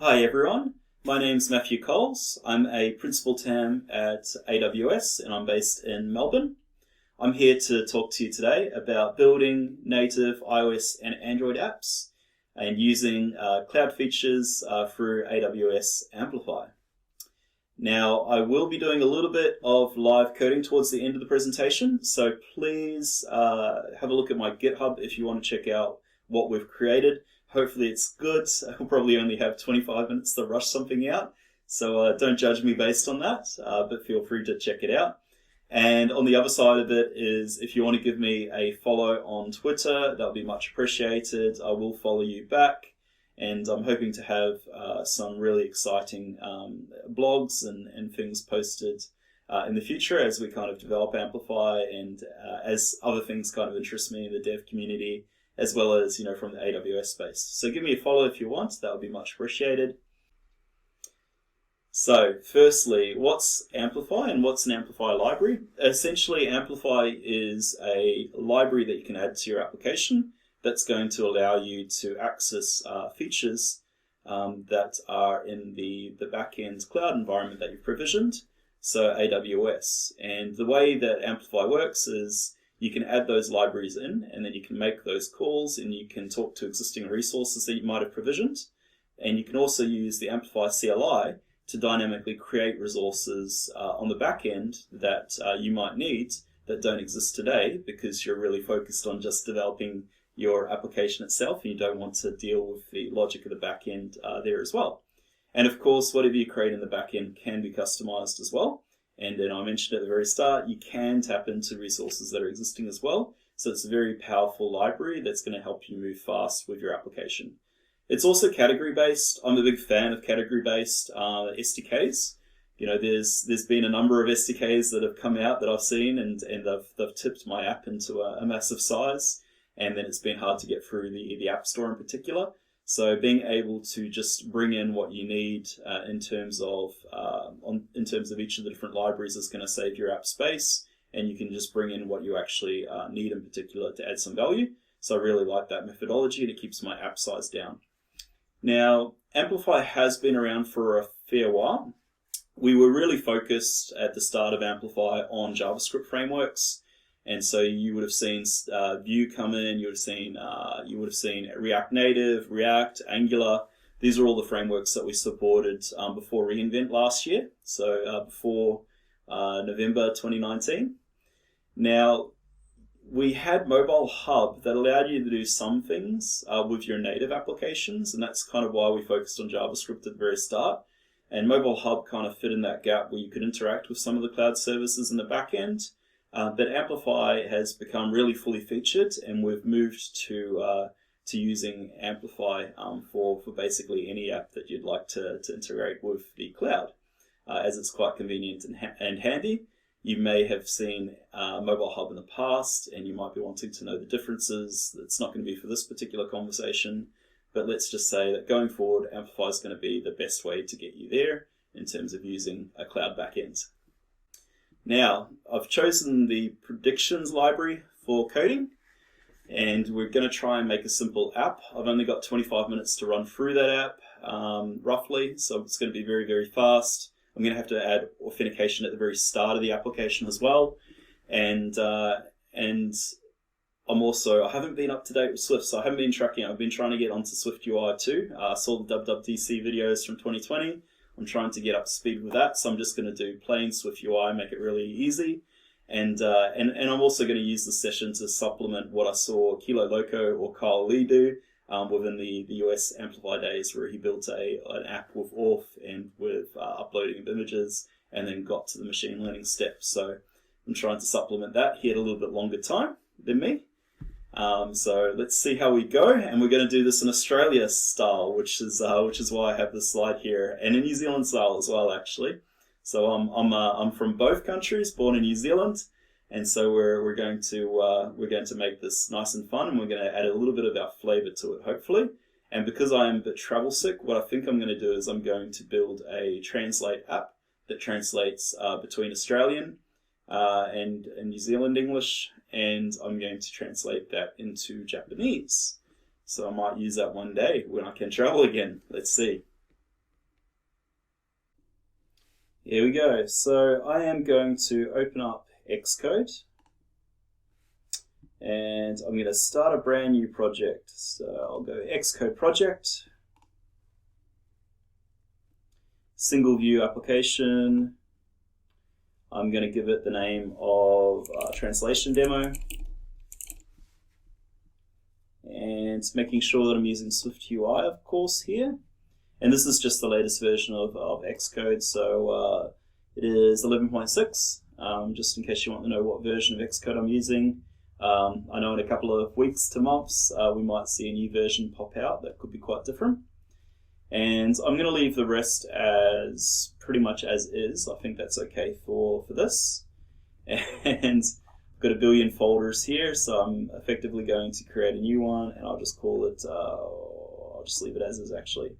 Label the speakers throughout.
Speaker 1: Hi everyone, my name's Matthew Coles. I'm a Principal TAM at AWS and I'm based in Melbourne. I'm here to talk to you today about building native iOS and Android apps and using cloud features through AWS Amplify. Now, I will be doing a little bit of live coding towards the end of the presentation, so please have a look at my GitHub if you want to check out what we've created. Hopefully it's good. I'll probably only have 25 minutes to rush something out, so don't judge me based on that, but feel free to check it out. And on the other side of it is if you want to give me a follow on Twitter, that'll be much appreciated. I will follow you back. And I'm hoping to have some really exciting blogs and things posted in the future as we kind of develop Amplify and as other things kind of interest me in the dev community, as well as from the AWS space. So give me a follow if you want, that would be much appreciated. So firstly, what's Amplify and what's an Amplify library? Essentially, Amplify is a library that you can add to your application that's going to allow you to access features that are in the backend cloud environment that you've provisioned, so AWS. And the way that Amplify works is you can add those libraries in, and then you can make those calls, and you can talk to existing resources that you might have provisioned. And you can also use the Amplify CLI to dynamically create resources on the back end that you might need that don't exist today because you're really focused on just developing your application itself and you don't want to deal with the logic of the back end there as well. And of course, whatever you create in the back end can be customized as well. And then I mentioned at the very start, you can tap into resources that are existing as well. So it's a very powerful library that's going to help you move fast with your application. It's also category-based. I'm a big fan of category-based SDKs. There's been a number of SDKs that have come out that I've seen and they've tipped my app into a massive size. And then it's been hard to get through the App Store in particular. So being able to just bring in what you need in terms of each of the different libraries is going to save your app space, and you can just bring in what you actually need in particular to add some value. So I really like that methodology, and it keeps my app size down. Now, Amplify has been around for a fair while. We were really focused at the start of Amplify on JavaScript frameworks. And so you would have seen Vue come in, you would have seen React Native, React, Angular. These are all the frameworks that we supported before reInvent last year, so before November 2019. Now, we had Mobile Hub that allowed you to do some things with your native applications, and that's kind of why we focused on JavaScript at the very start. And Mobile Hub kind of fit in that gap where you could interact with some of the cloud services in the back end. But Amplify has become really fully featured, and we've moved to using Amplify for basically any app that you'd like to integrate with the cloud, as it's quite convenient and handy. You may have seen Mobile Hub in the past, and you might be wanting to know the differences. It's not going to be for this particular conversation, but let's just say that going forward, Amplify is going to be the best way to get you there in terms of using a cloud backend. Now, I've chosen the predictions library for coding, and we're going to try and make a simple app. I've only got 25 minutes to run through that app, roughly, so it's going to be very, very fast. I'm going to have to add authentication at the very start of the application as well, and I haven't been up to date with Swift, so I haven't been tracking it. I've been trying to get onto Swift UI too. I saw the WWDC videos from 2020. I'm trying to get up to speed with that, so I'm just going to do plain Swift UI, make it really easy. And I'm also going to use this session to supplement what I saw Kilo Loco or Kyle Lee do within the AWS Amplify Days, where he built an app with auth and with uploading of images and then got to the machine learning steps. So I'm trying to supplement that. He had a little bit longer time than me. So let's see how we go, and we're going to do this in Australia style, which is why I have this slide here, and in New Zealand style as well, actually. So I'm from both countries, born in New Zealand, and so we're going to make this nice and fun, and we're going to add a little bit of our flavour to it, hopefully. And because I am a bit travel sick, what I think I'm going to do is I'm going to build a translate app that translates between Australian and New Zealand English, and I'm going to translate that into Japanese. So I might use that one day when I can travel again. Let's see. Here we go. So I am going to open up Xcode and I'm going to start a brand new project. So I'll go Xcode project, single view application. I'm going to give it the name of translation demo, and making sure that I'm using Swift UI, of course, here. And this is just the latest version of Xcode, so it is 11.6, just in case you want to know what version of Xcode I'm using. I know in a couple of weeks to months we might see a new version pop out that could be quite different. And I'm going to leave the rest as pretty much as is. I think that's okay for this. And I've got a billion folders here, so I'm effectively going to create a new one, and I'll just call it, I'll just leave it as is actually.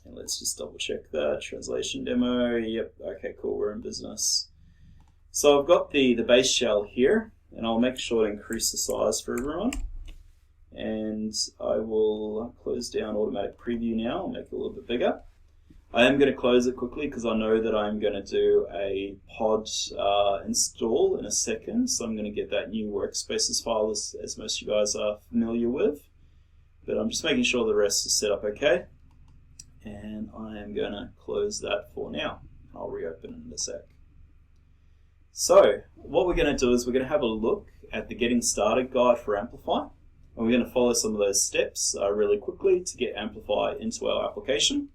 Speaker 1: And let's just double check that. Translation demo, yep, okay, cool, we're in business. So I've got the base shell here, and I'll make sure to increase the size for everyone. And I will close down automatic preview now and make it a little bit bigger. I am going to close it quickly because I know that I'm going to do a pod install in a second. So I'm going to get that new workspaces file as most of you guys are familiar with. But I'm just making sure the rest is set up okay. And I am going to close that for now. I'll reopen it in a sec. So what we're going to do is we're going to have a look at the Getting Started guide for Amplify. And we're going to follow some of those steps really quickly to get Amplify into our application.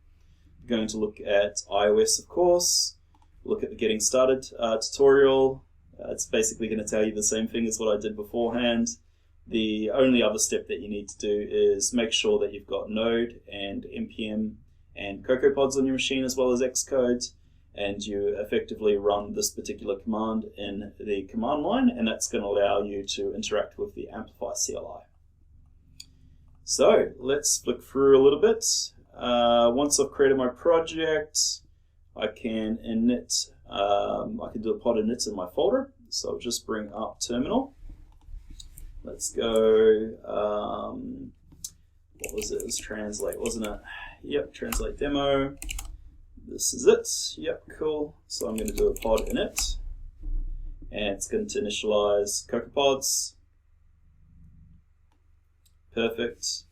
Speaker 1: We're going to look at iOS, of course, look at the Getting Started tutorial. It's basically going to tell you the same thing as what I did beforehand. The only other step that you need to do is make sure that you've got Node and NPM and CocoaPods on your machine as well as Xcode, and you effectively run this particular command in the command line, and that's going to allow you to interact with the Amplify CLI. So let's flick through a little bit. Once I've created my project, I can init, I can do a pod init in my folder. So I'll just bring up terminal. Let's go, what was it? It was translate, wasn't it? Yep, translate demo. This is it. Yep, cool. So I'm going to do a pod init, and it's going to initialize CocoaPods. Perfect.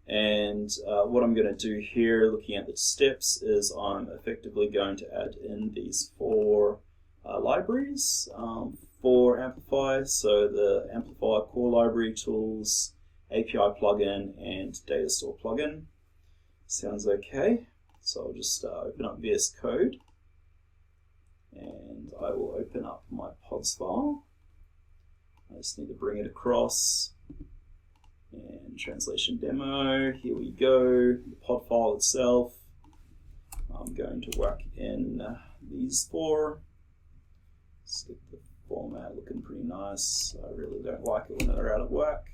Speaker 1: And what I'm going to do here, looking at the steps, is I'm effectively going to add in these four libraries for Amplify. So the Amplify core library tools, API plugin, and data store plugin. Sounds okay. So I'll just open up VS Code, and I will open up my pods file. I just need to bring it across. And translation demo, here we go, the pod file itself. I'm going to whack in these four. Stick the format looking pretty nice. I really don't like it when they're out of whack.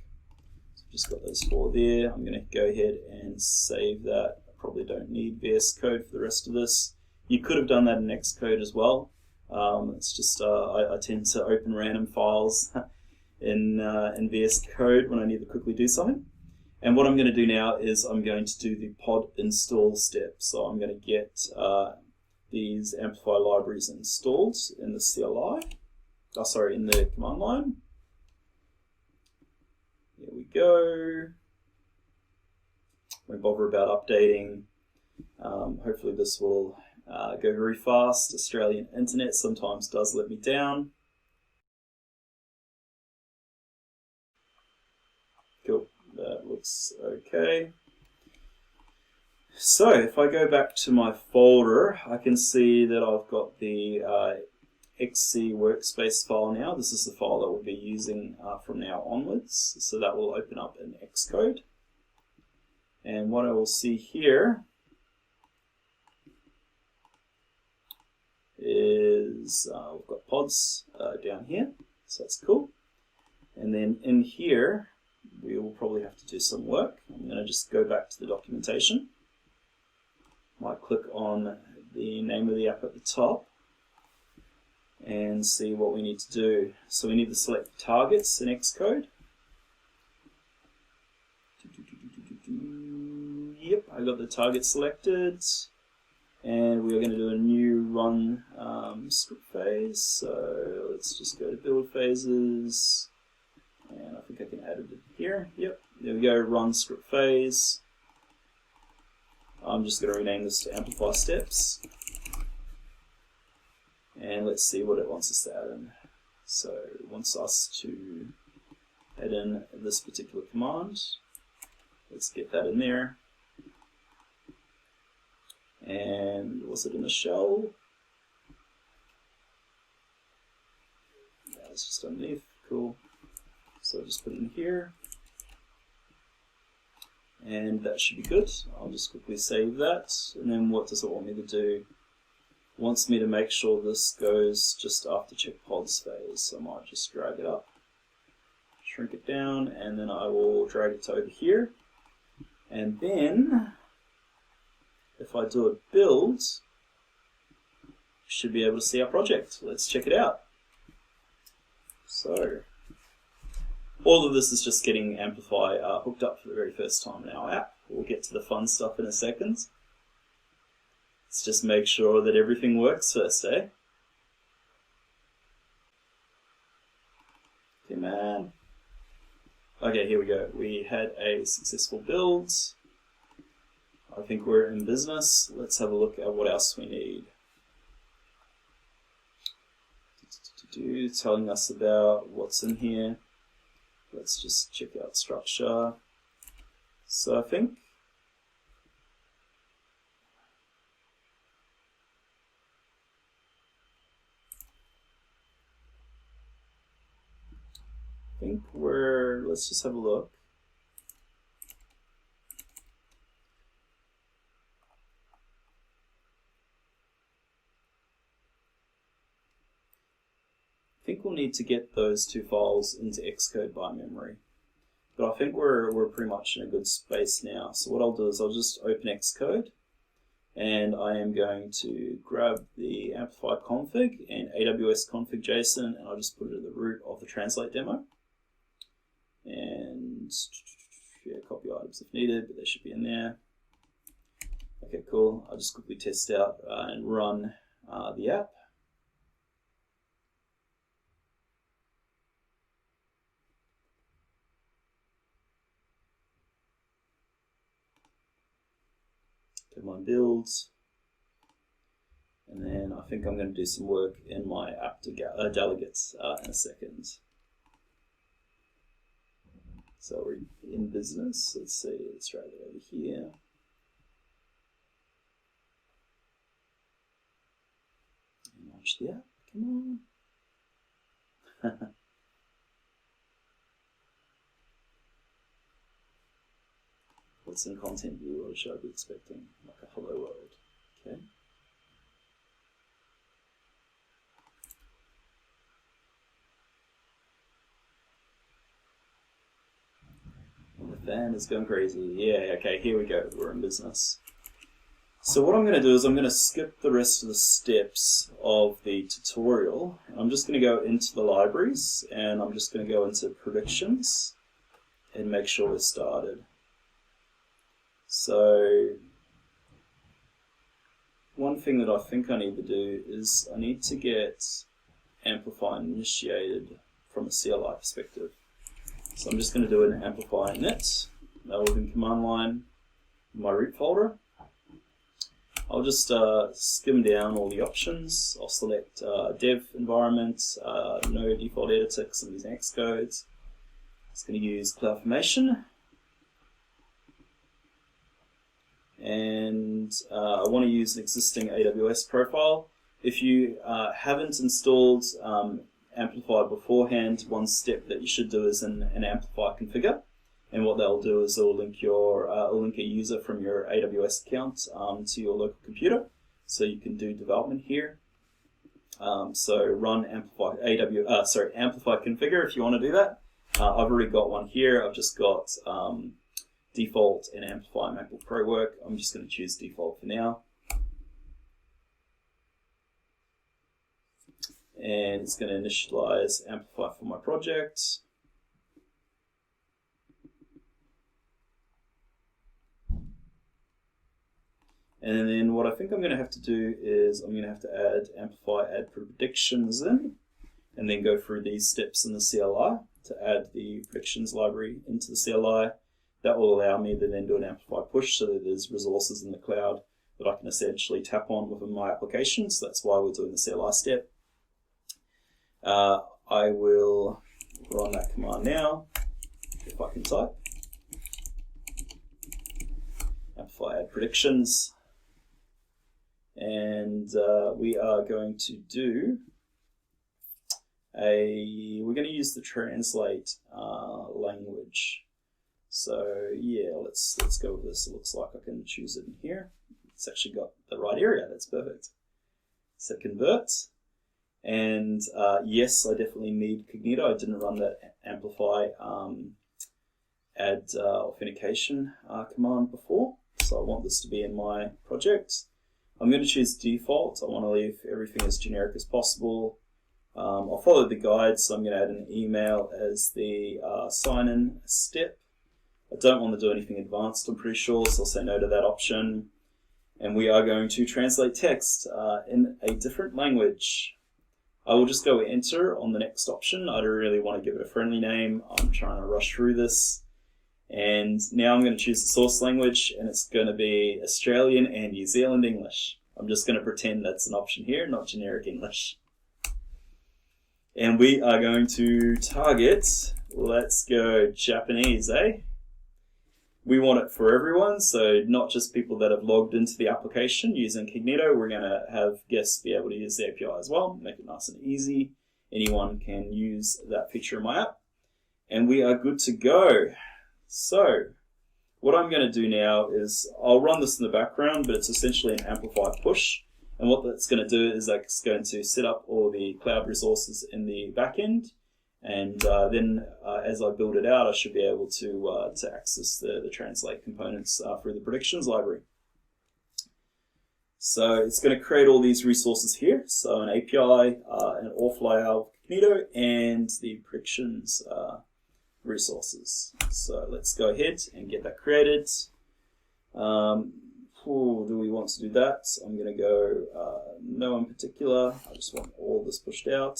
Speaker 1: So just got those four there. I'm going to go ahead and save that. I probably don't need VS Code for the rest of this. You could have done that in Xcode as well. It's just I tend to open random files in VS Code when I need to quickly do something. And what I'm going to do now is I'm going to do the pod install step. So I'm going to get these Amplify libraries installed in the CLI. In the command line. Here we go. Won't bother about updating. Hopefully this will go very fast. Australian internet sometimes does let me down. Cool, that looks okay. So if I go back to my folder, I can see that I've got the XC workspace file now. This is the file that we'll be using from now onwards. So that will open up in Xcode. And what I will see here is we've got pods down here. So that's cool. And then in here, we will probably have to do some work. I'm going to just go back to the documentation. Might click on the name of the app at the top and see what we need to do. So we need to select targets in Xcode. Yep, I got the target selected, and we are going to do a new run script phase. So let's just go to build phases, and I think I can edit it here. Yep, there we go, run script phase. I'm just going to rename this to Amplify Steps. And let's see what it wants us to add in. So it wants us to add in this particular command. Let's get that in there. And was it in a shell? Yeah, it's just underneath. Cool. So I'll just put it in here. And that should be good. I'll just quickly save that. And then what does it want me to do? It wants me to make sure this goes just after check pods phase. So I might just drag it up, shrink it down, and then I will drag it to over here. And then if I do a build, we should be able to see our project. Let's check it out. So all of this is just getting Amplify hooked up for the very first time in our app. We'll get to the fun stuff in a second. Let's just make sure that everything works first, eh? Okay, man. Okay, here we go. We had a successful build. I think we're in business. Let's have a look at what else we need. Telling us about what's in here. Let's just check out structure. So I think let's just have a look. I think we'll need to get those two files into Xcode by memory. But I think we're pretty much in a good space now. So what I'll do is I'll just open Xcode, and I am going to grab the Amplify config and AWS config JSON, and I'll just put it at the root of the translate demo. And yeah, copy items if needed, but they should be in there. Okay, cool. I'll just quickly test out and run the app. My builds, and then I think I'm going to do some work in my app delegates in a second. So we're in business. Let's see, let's drag it over here. And launch the app. Come on. What's in content view? What should I be expecting? Like a hello world. Okay. And the fan is going crazy. Yeah, okay, here we go. We're in business. So what I'm going to do is I'm going to skip the rest of the steps of the tutorial. I'm just going to go into the libraries, and I'm just going to go into predictions and make sure we're started. So one thing that I think I need to do is I need to get Amplify initiated from a CLI perspective. So I'm just going to do an Amplify init. That will be in command line in my root folder. I'll just skim down all the options. I'll select dev environment, no default editor because I'm using Xcode. Just going to use CloudFormation. And I want to use an existing AWS profile. If you haven't installed Amplify beforehand, one step that you should do is an Amplify configure. And what they'll do is they'll link a user from your AWS account to your local computer, so you can do development here. So run Amplify Amplify configure if you want to do that. I've already got one here. I've just got default and Amplify MacBook Pro work. I'm just going to choose default for now. And it's going to initialize Amplify for my project. And then what I think I'm going to have to do is I'm going to have to add predictions in, and then go through these steps in the CLI to add the predictions library into the CLI. That will allow me to then do an Amplify push so that there's resources in the cloud that I can essentially tap on within my application. So that's why we're doing the CLI step. I will run that command now, if I can type. Amplify add predictions. And we are going to do we're going to use the translate language. So yeah, let's go with this. It looks like I can choose it in here. It's actually got the right area. That's perfect. So convert. And yes, I definitely need Cognito. I didn't run that Amplify add authentication command before. So I want this to be in my project. I'm going to choose default. I want to leave everything as generic as possible. I'll follow the guide, so I'm going to add an email as the sign-in step. I don't want to do anything advanced, I'm pretty sure, so I'll say no to that option. And we are going to translate text in a different language. I will just go enter on the next option. I don't really want to give it a friendly name. I'm trying to rush through this. And now I'm going to choose the source language, and it's going to be Australian and New Zealand English. I'm just going to pretend that's an option here, not generic English. And we are going to target, let's go Japanese, eh? We want it for everyone, so not just people that have logged into the application using Cognito. We're going to have guests be able to use the API as well, make it nice and easy. Anyone can use that feature in my app. And we are good to go. So what I'm going to do now is I'll run this in the background, but it's essentially an Amplify push. And what that's going to do is that's going to set up all the cloud resources in the backend. And then as I build it out, I should be able to access the translate components through the predictions library. So it's going to create all these resources here. So an API, an auth layer, Cognito, and the predictions resources. So let's go ahead and get that created. Do we want to do that? I'm going to go no in particular. I just want all this pushed out.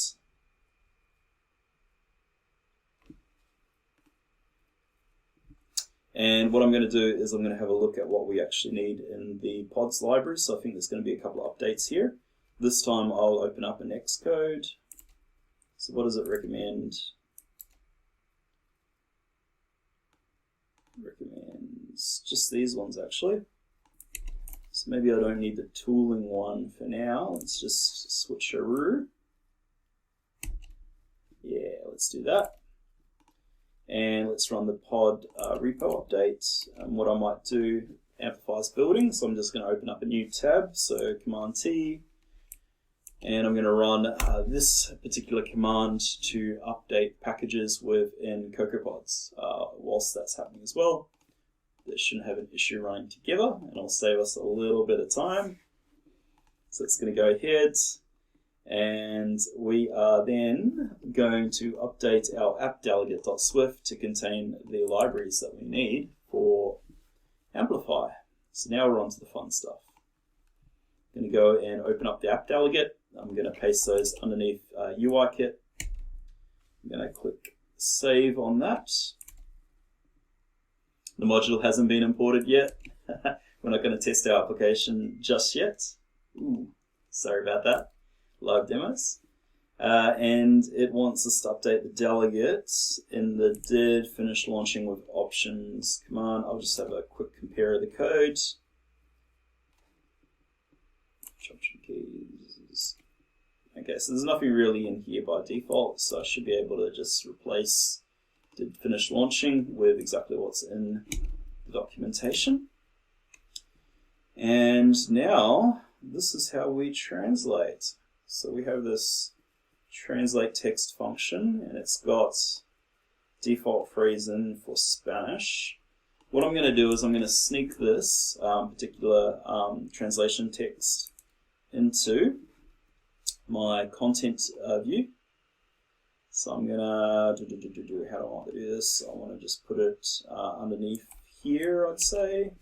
Speaker 1: And what I'm going to do is I'm going to have a look at what we actually need in the pods library. So I think there's going to be a couple of updates here. This time I'll open up an Xcode. So what does it recommend? It recommends just these ones actually. So maybe I don't need the tooling one for now. Let's just switcheroo. Yeah, let's do that. And let's run the pod repo update. What I might do, Amplify's building, so I'm just going to open up a new tab, so Command T, and I'm going to run this particular command to update packages within CocoaPods. Whilst that's happening as well, this shouldn't have an issue running together, and it'll save us a little bit of time. So it's going to go ahead. And we are then going to update our app-delegate.swift to contain the libraries that we need for Amplify. So now we're on to the fun stuff. I'm going to go and open up the app delegate. I'm going to paste those underneath UIKit. I'm going to click save on that. The module hasn't been imported yet. We're not going to test our application just yet. Ooh, sorry about that. Live demos, and it wants us to update the delegates in the did finish launching with options command. I'll just have a quick compare of the code. Option keys. Okay, so there's nothing really in here by default, so I should be able to just replace did finish launching with exactly what's in the documentation. And now this is how we translate. So we have this translate text function, and it's got default phrase in for Spanish. What I'm going to do is I'm going to sneak this particular translation text into my content view. So I'm going to, how do I want to do this? I want to just put it underneath here, I'd say.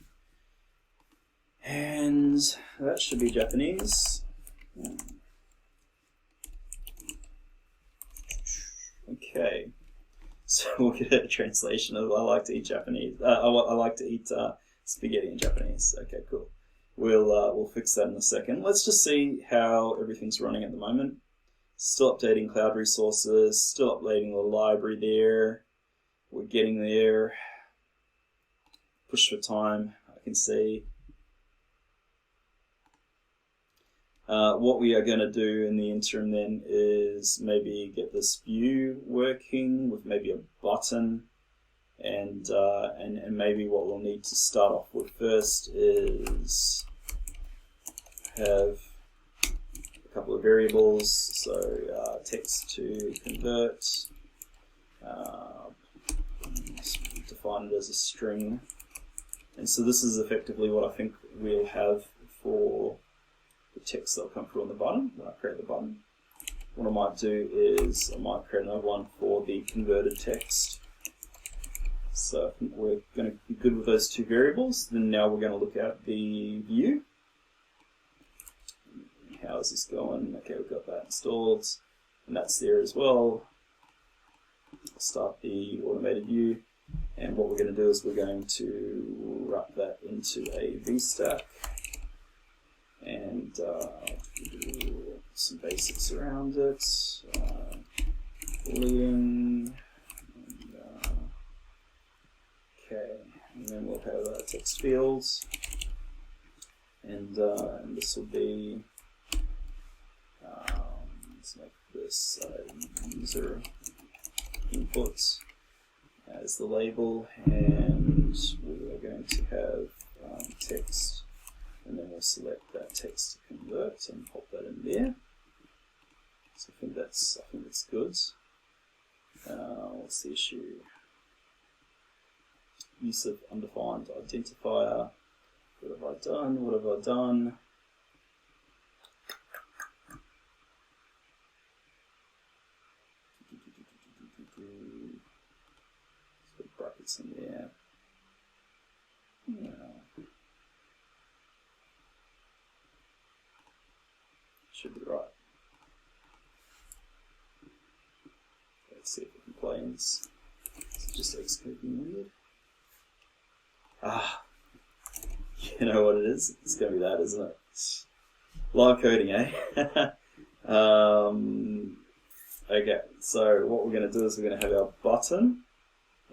Speaker 1: And that should be Japanese. Okay, so we'll get a translation of I like to eat Japanese. I like to eat spaghetti in Japanese. Okay, cool. We'll fix that in a second. Let's just see how everything's running at the moment. Still updating cloud resources, still updating the library there. We're getting there. Push for time, I can see. What we are going to do in the interim then is maybe get this view working with maybe a button, and maybe what we'll need to start off with first is have a couple of variables. So text to convert, define it as a string, and so this is effectively what I think we'll have for the text that'll come through on the button when I create the button. What I might do is I might create another one for the converted text. So I think we're going to be good with those two variables. Then now we're going to look at the view. How is this going? Okay, we've got that installed, and that's there as well. I'll start the automated view, and what we're going to do is we're going to wrap that into a VStack. And do some basics around it, leading, okay, and then we'll have text fields, and this will be, let's make this user input as the label, and we are going to have text. And then we'll select that text to convert and pop that in there. So I think that's good. What's the issue? Use of undefined identifier. What have I done? What have I done? Let's put brackets in there. Should be right. Let's see if it complains. It's just Xcode being weird. You know what it is? It's going to be that, isn't it? Live coding, eh? Okay, so what we're going to do is we're going to have our button,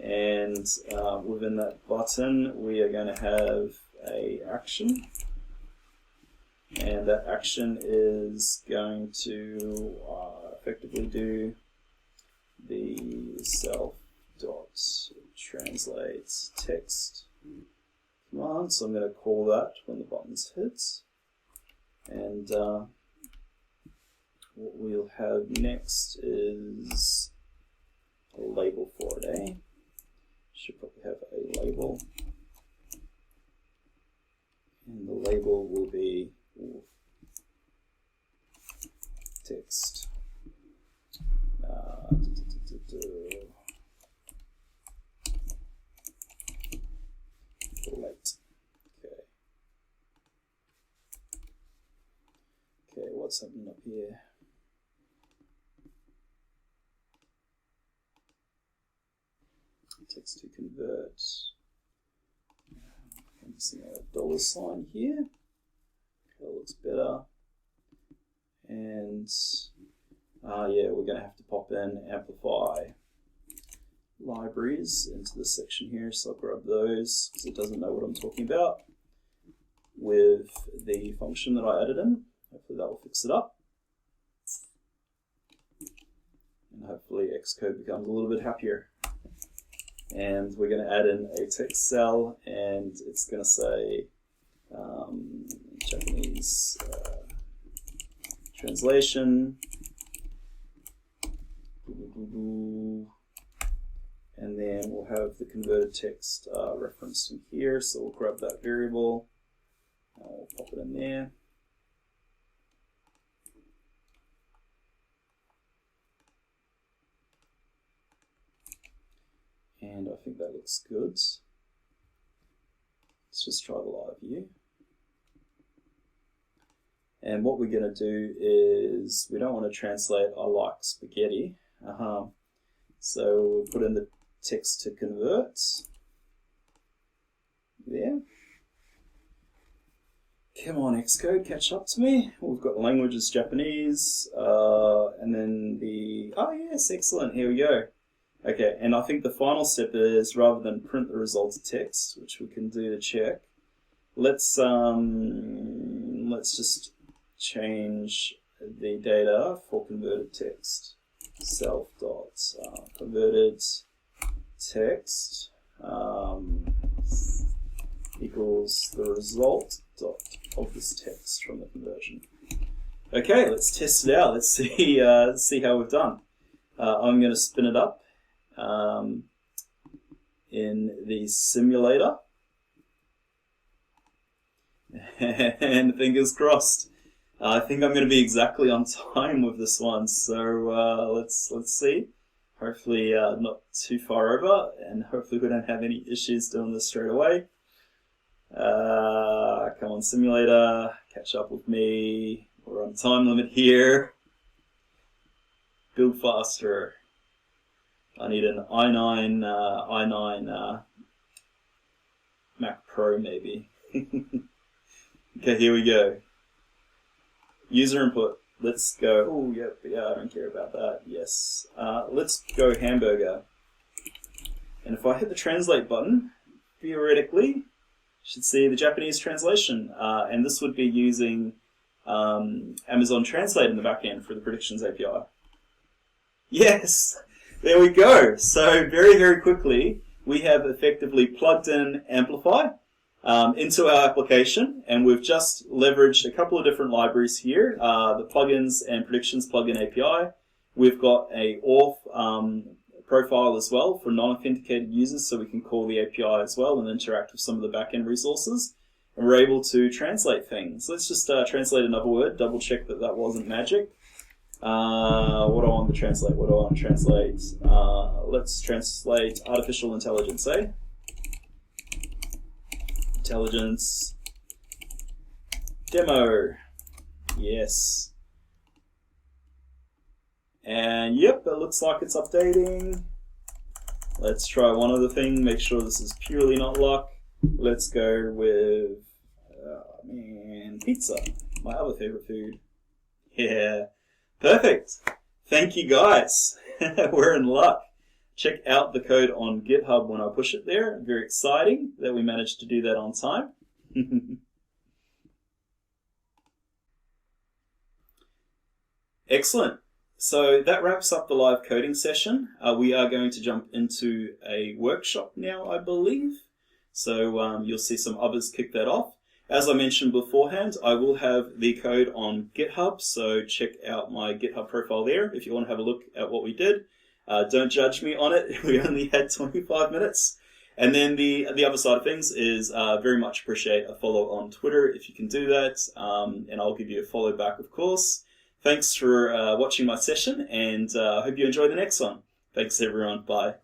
Speaker 1: and within that button we are going to have a action. And that action is going to effectively do the self.translate text command. So I'm going to call that when the button's hit. And what we'll have next is a label for it, eh? Should probably have a label. And the label will be text late. Okay, what's happening up here? Text to convert. I'm missing a $sign here. That looks better. And yeah, we're going to have to pop in Amplify libraries into this section here. So I'll grab those because it doesn't know what I'm talking about with the function that I added in. Hopefully that will fix it up. And hopefully Xcode becomes a little bit happier. And we're going to add in a text cell, and it's going to say Japanese translation, and then we'll have the converted text referenced in here. So we'll grab that variable, we'll pop it in there. And I think that looks good. Let's just try the live view. And what we're going to do is, we don't want to translate I like spaghetti. So we'll put in the text to convert. There. Come on, Xcode, catch up to me. We've got the language as Japanese, and then oh yes, excellent, here we go. Okay, and I think the final step is, rather than print the results text, which we can do to check, let's just change the data for converted text. Self.converted text equals the result of this text from the conversion. Okay, let's test it out. Let's see how we've done. I'm going to spin it up in the simulator, and fingers crossed. I think I'm going to be exactly on time with this one, so let's see. Hopefully not too far over, and hopefully we don't have any issues doing this straight away. Come on, simulator, catch up with me. We're on time limit here. Build faster. I need an i9 Mac Pro maybe. Okay, here we go. User input. Let's go. Oh, yep, yeah, I don't care about that. Yes. Let's go hamburger. And if I hit the translate button, theoretically, should see the Japanese translation. And this would be using Amazon Translate in the backend for the predictions API. Yes, there we go. So very, very quickly, we have effectively plugged in Amplify into our application, and we've just leveraged a couple of different libraries here, the plugins and predictions plugin API. We've got a auth profile as well for non-authenticated users, so we can call the API as well and interact with some of the back-end resources. And we're able to translate things. Let's just translate another word, double check that that wasn't magic. What do I want to translate? Let's translate artificial intelligence, eh? Intelligence demo. Yes. And yep, it looks like it's updating. Let's try one other thing, make sure this is purely not luck. Let's go with pizza, my other favorite food. Yeah, perfect. Thank you guys. We're in luck. Check out the code on GitHub when I push it there. Very exciting that we managed to do that on time. Excellent. So that wraps up the live coding session. We are going to jump into a workshop now, I believe. So you'll see some others kick that off. As I mentioned beforehand, I will have the code on GitHub, so check out my GitHub profile there if you want to have a look at what we did. Don't judge me on it. We only had 25 minutes. And then the other side of things is very much appreciate a follow on Twitter if you can do that, and I'll give you a follow back, of course. Thanks for watching my session, and I hope you enjoy the next one. Thanks, everyone. Bye.